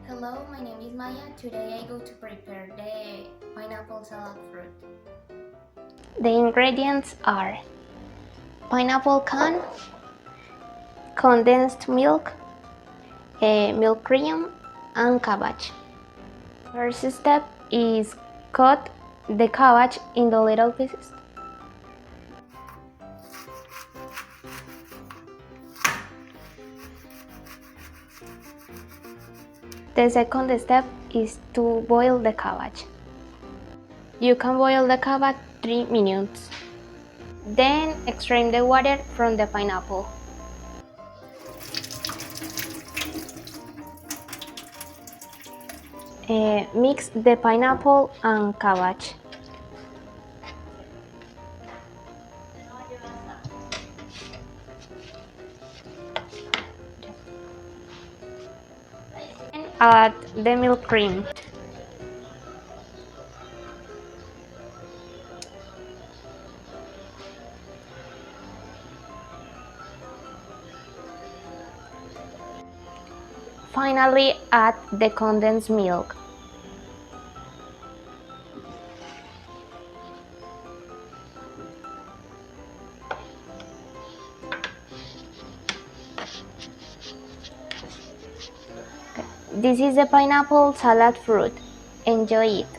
Hello, my name is Maya. Today I go to prepare the pineapple salad fruit. The ingredients are pineapple can, condensed milk, milk cream, and cabbage. First step is cut the cabbage into little pieces. The second step is to boil the cabbage. You can boil the cabbage 3 minutes. Then extract the water from the pineapple. Mix the pineapple and cabbage. And add the milk cream. Finally, add the condensed milk. This is the pineapple salad fruit. Enjoy it!